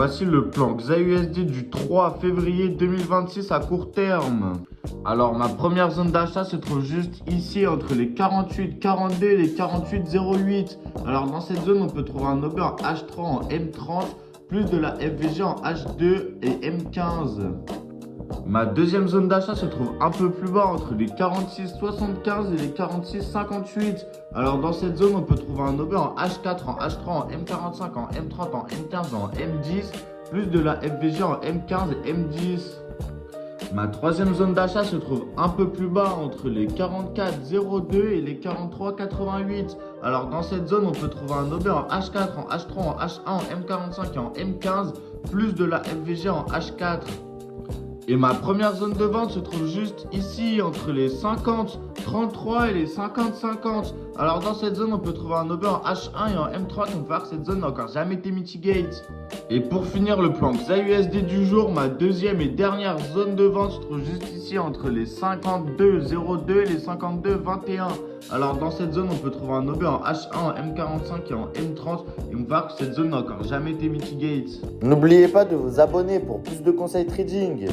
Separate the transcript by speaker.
Speaker 1: Voici le plan XAUSD du 3 février 2026 à court terme. Alors ma première zone d'achat se trouve juste ici entre les 48,42 et les 48,08. Alors dans cette zone on peut trouver un Ober en H3 en M30 plus de la FVG en H2 et M15. Ma deuxième zone d'achat se trouve un peu plus bas entre les 46,75 et les 46,58. Alors dans cette zone, on peut trouver un Ober en H4, en H3, en M45, en M30, en M15, en M10, plus de la FVG en M15 et M10. Ma troisième zone d'achat se trouve un peu plus bas entre les 44,02 et les 43,88. Alors dans cette zone, on peut trouver un Ober en H4, en H3, en H1, en M45 et en M15, plus de la FVG en H4. Et ma première zone de vente se trouve juste ici, entre les 50,33 et les 50,50. Alors dans cette zone, on peut trouver un Ober en H1 et en M3, donc voir que cette zone n'a encore jamais été mitigate. Et pour finir le plan XAUSD du jour, ma deuxième et dernière zone de vente se trouve juste ici, entre les 52,02 et les 52,21. Alors dans cette zone, on peut trouver un Ober en H1, en M45 et en M30, et on voit que cette zone n'a encore jamais été mitigate.
Speaker 2: N'oubliez pas de vous abonner pour plus de conseils trading.